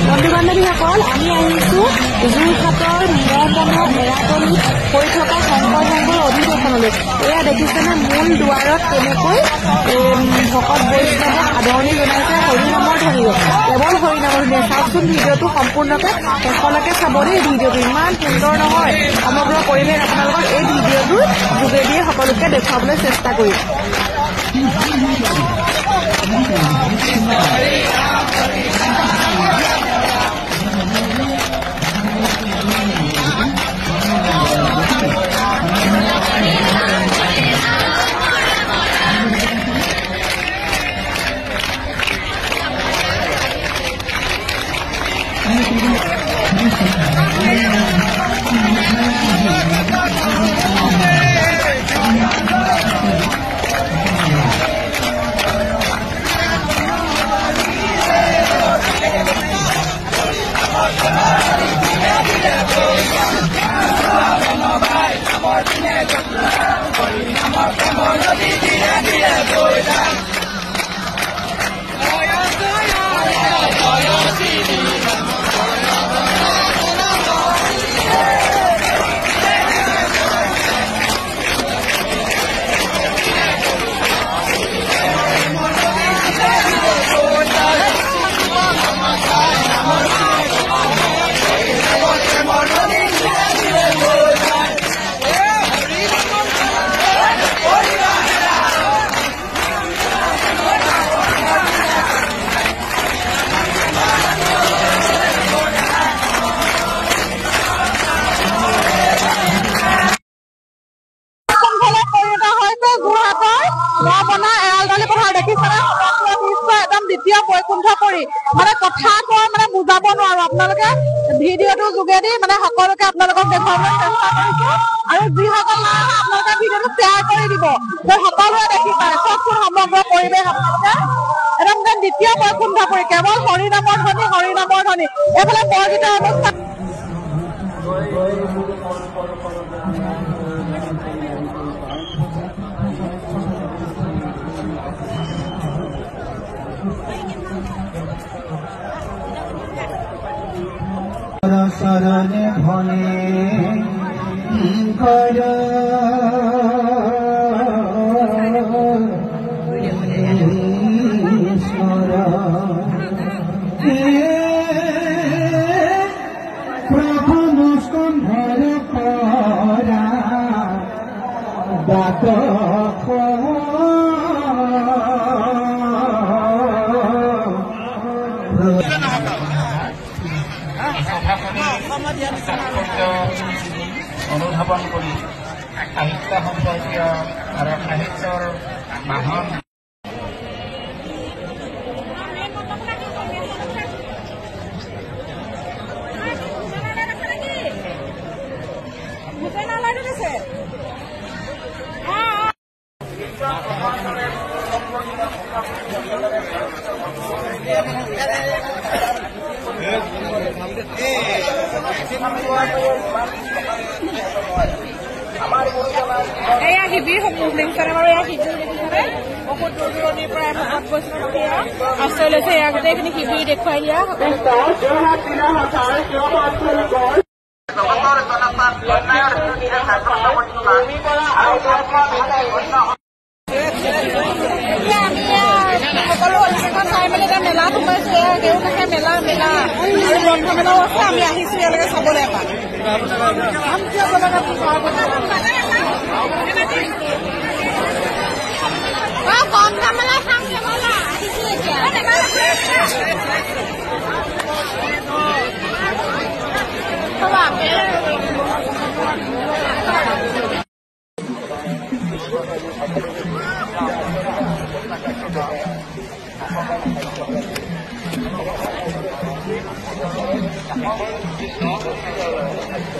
বন্ধু বান্ধৱীসকল আমি আহিছোঁ যোৰহাটৰ মহমনৰ এৰাতলি হৈ থকা শংকৰ সংঘৰ অধিৱেশনলৈ। এয়া দেখিছেনে মূল দুৱাৰত কেনেকৈ ভকত বৈষ্ণৱক আদৰণি জনাইছে হৰিনামৰ ধ্বনিৰে। কেৱল হৰিনামৰ ধ্বনিৰে চাওকচোন ভিডিঅ'টো সম্পূৰ্ণকৈ শেষলৈকে চাব দেই। ভিডিঅ'টো ইমান সুন্দৰ নহয়, সমগ্ৰ পৰিৱেশ আপোনালোকক এই ভিডিঅ'টোৰ যোগেদিয়ে সকলোকে দেখুৱাবলৈ চেষ্টা কৰিম। মানে কথা কোৱা মানে বুজাব নোৱাৰো, আপোনালোকে ভিডিঅ'টোৰ যোগেদি মানে সকলোকে আপোনালোকক দেখুৱাবলৈ চেষ্টা কৰিছো। আৰু যিসকল নাই আপোনালোকে ভিডিঅ'টো শ্বেয়াৰ কৰি দিব যে সকলোৱে দেখি পায়। চবচোন সমগ্ৰ পৰিৱেশ আপোনালোকে একদম যেন দ্বিতীয় বৈকুণ্ঠ পৰি কেৱল হৰিনামৰ ধ্বনি, হৰিনামৰ ধ্বনি। এইফালে বৰগীতৰ অনুষ্ঠান শৰণে ধনে কৰ ঈশ্বৰ প্ৰভু মুস্কন্ধৰ পৰা ডাক অনুধাৱন কৰি সাহিত্য সম্পৰ্কীয় আৰু সাহিত্যৰ বাহন এয়া শিবিৰ সমূহ লিংচন আৰু এয়া শিবিৰ দেখিছেনে বহুত দূৰ দূৰণিৰ পৰা ভকত বৈষ্ণৱ আশ্ৰয় লৈছে। এয়া গোটেইখিনি শিবিৰ দেখুৱাই দিয়া সকলো অনুষ্ঠান চাই মেলি এতিয়া মেলা সোমাইছো। এয়া দেউতাকে মেলা মেলা আৰু গ্ৰন্থ মেলাও আছে। আমি আহিছো ইয়ালৈকে চাবলৈ এপাক।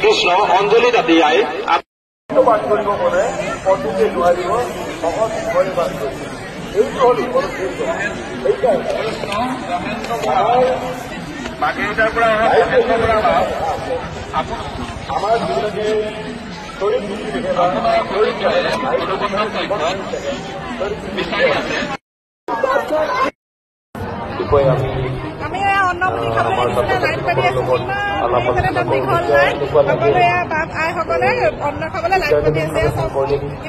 কৃষ্ণ অঞ্জলি দাদিয়াই পাঠ কৰিব পাৰে পদকে নোৱাৰিব সহজ ঘৰে বাস কৰিব। এইটো হ'ল আমাৰ যিবিলাকে চৰিত বিষয়ে আমি অন্ন বুলি খাবলৈ নিচিনা লাইন পাতি আছে ইমান দীঘল লাইন সকলোৱে আইসকলে অন্ন খাবলৈ লাইন পাতি আছে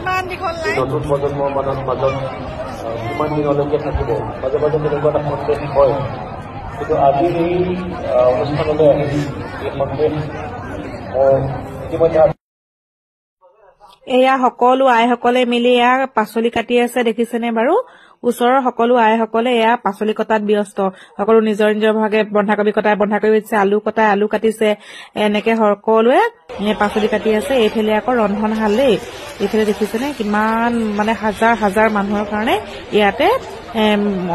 ইমান দীঘল লাইন নতুন প্ৰজন্মৰ মাজত কিমান দিনলৈকে থাকিব মাজে মাজে তেনেকুৱা এটা সন্দেহ হয় কিন্তু আজি এই অনুষ্ঠানলৈ আহি এই সন্দেহ ইতিমধ্যে এয়া সকলো আইসকলে মিলি এয়া পাচলি কাটি আছে দেখিছেনে বাৰু ওচৰৰ সকলো আইসকলে এয়া পাচলি কটাত ব্যস্ত সকলো নিজৰ নিজৰ ভাগে বন্ধাকবি কটাই বন্ধাকবি কাটিছে আলু কটাই আলু কাটিছে এনেকে সকলোৱে পাচলি কাটি আছে এইফালে আকৌ ৰন্ধনশাল দেই এইফালে দেখিছেনে কিমান মানে হাজাৰ হাজাৰ মানুহৰ কাৰণে ইয়াতে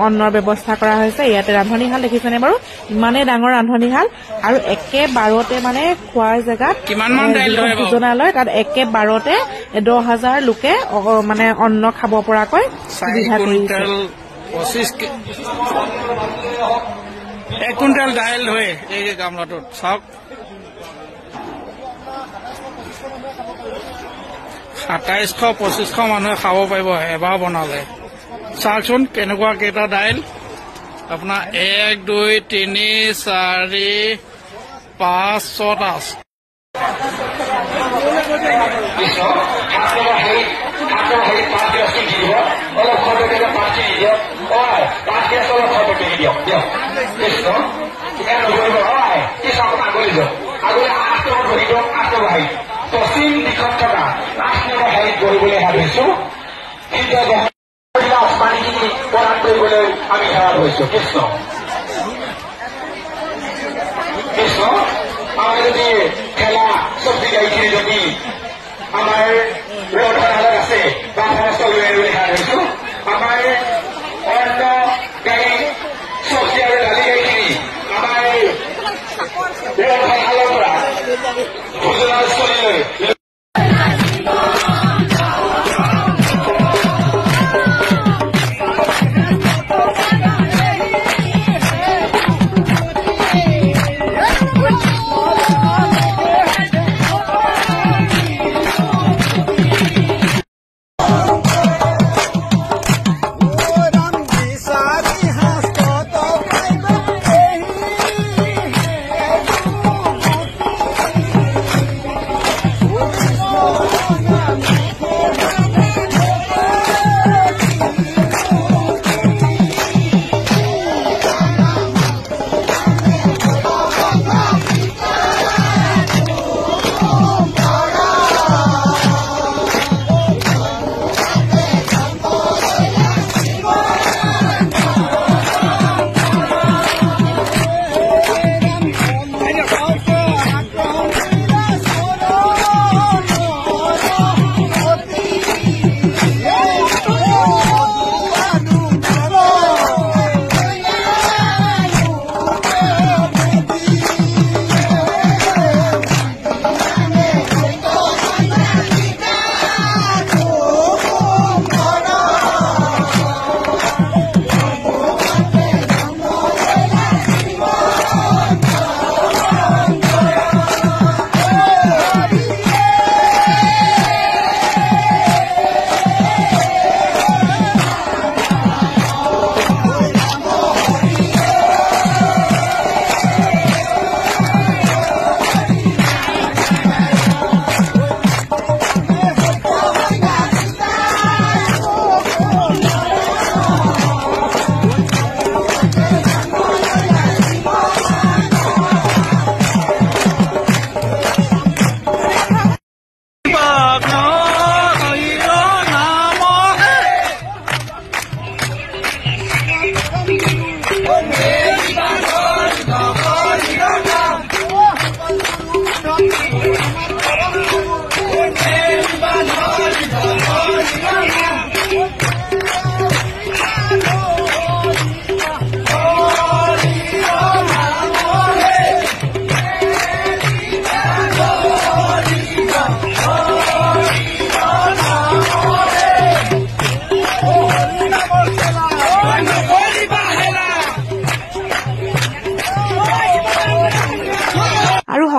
অন্নৰ ব্যৱস্থা কৰা হৈছে ইয়াতে ৰান্ধনীশাল দেখিছেনে বাৰু ইমানেই ডাঙৰ ৰান্ধনীশাল আৰু একেবাৰতে মানে খোৱাৰ জেগাত ভোজনালয় তাত একেবাৰতে 10,000 লোকে মানে অন্ন খাব পৰাকৈ সুবিধা কৰিছে 1 কুইণ্টেল দাইল হয় এই গামলাটোত চাওক 2700-2500 মানুহে খাব পাৰিব এবাৰ বনালে চাওকচোন কেনেকুৱা কেইটা দাইল আপোনাৰ 1 2 3 4 5 6টা পশ্চিম দিশত থকা 8 নম্বৰ হেৰিত কৰিবলৈ ভাবিছো পানীখিনি প্ৰদান কৰিবলৈ আমি সেৱা কৰিছো কৃষ্ণ কৃষ্ণ আমাৰ যদি খেলা চব্জি গাড়ীখিনি যদি আমাৰ ৰন্ধনশালত আছে বা সমস্ত লৈ সেৱা কৰিছো আমাৰ অন্য গাড়ী চব্জি আৰু দালি গাড়ীখিনি আমাৰ ৰন্ধনশালৰ পৰা ভোজনালয়স্থলীলৈ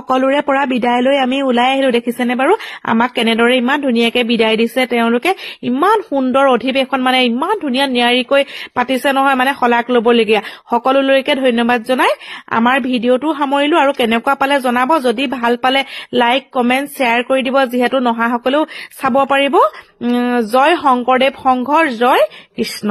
সকলোৰে পৰা বিদায় লৈ আমি ওলাই আহিলো দেখিছেনে বাৰু আমাক কেনেদৰে ইমান ধুনীয়াকে বিদায় দিছে তেওঁলোকে ইমান সুন্দৰ অধিৱেশন মানে ইমান ধুনীয়া নিয়াৰিকৈ পাতিছে নহয় মানে শলাগ ল'বলগীয়া সকলোলৈকে ধন্যবাদ জনাই আমাৰ ভিডিঅ'টো সামৰিলো আৰু কেনেকুৱা পালে জনাব যদি ভাল পালে লাইক কমেন্ট শ্বেয়াৰ কৰি দিব যিহেতু নহা সকলেও চাব পাৰিব জয় শংকৰদেৱ সংঘৰ জয় কৃষ্ণ